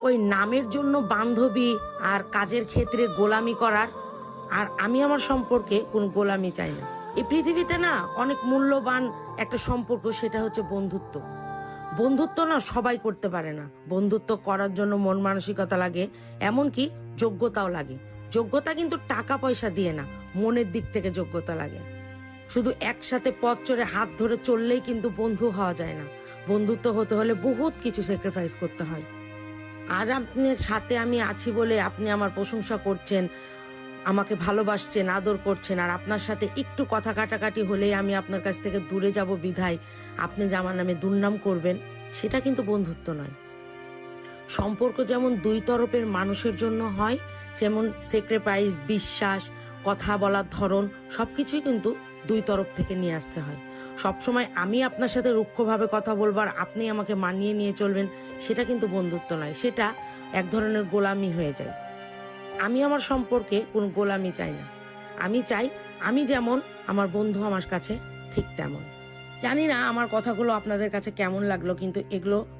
ওই নামের জন্য বান্ধবী আর কাজের ক্ষেত্রে গোলামি করার। আর আমি আমার সম্পর্কে কোনো গোলামি চাই না। এই পৃথিবীতে না অনেক মূল্যবান একটা সম্পর্ক, সেটা হচ্ছে বন্ধুত্ব। বন্ধুত্ব না সবাই করতে পারে না। বন্ধুত্ব করার জন্য মন মানসিকতা লাগে, এমনকি যোগ্যতাও লাগে। যোগ্যতা কিন্তু টাকা পয়সা দিয়ে না, মনের দিক থেকে যোগ্যতা লাগে। শুধু একসাথে পথ চড়ে হাত ধরে চললেই কিন্তু বন্ধু হওয়া যায় না। বন্ধুত্ব হতে হলে বহুত কিছু স্যাক্রিফাইস করতে হয়। আজ আপনার সাথে আমি আছি বলে আপনি আমার প্রশংসা করছেন, আমাকে ভালোবাসছেন, আদর করছেন, আর আপনার সাথে একটু কথা কাটাকাটি হলেই আমি আপনার কাছ থেকে দূরে যাব বিধায় আপনি যে আমার নামে দুর্নাম করবেন, সেটা কিন্তু বন্ধুত্ব নয়। সম্পর্ক যেমন দুই তরফের মানুষের জন্য হয়, যেমন স্যাক্রিফাইস, বিশ্বাস, কথা বলার ধরন সবকিছুই কিন্তু দুই তরফ থেকে নিয়ে আসতে হয়। সবসময় আমি আপনার সাথে রুক্ষভাবে কথা বলবো আর আপনি আমাকে মানিয়ে নিয়ে চলবেন, সেটা কিন্তু বন্ধুত্ব নয়, সেটা এক ধরনের গোলামি হয়ে যায়। আমি আমার সম্পর্কে কোনো গোলামি চাই না। আমি চাই আমি যেমন, আমার বন্ধু আমার কাছে ঠিক তেমন। জানি না আমার কথাগুলো আপনাদের কাছে কেমন লাগলো, কিন্তু এগুলো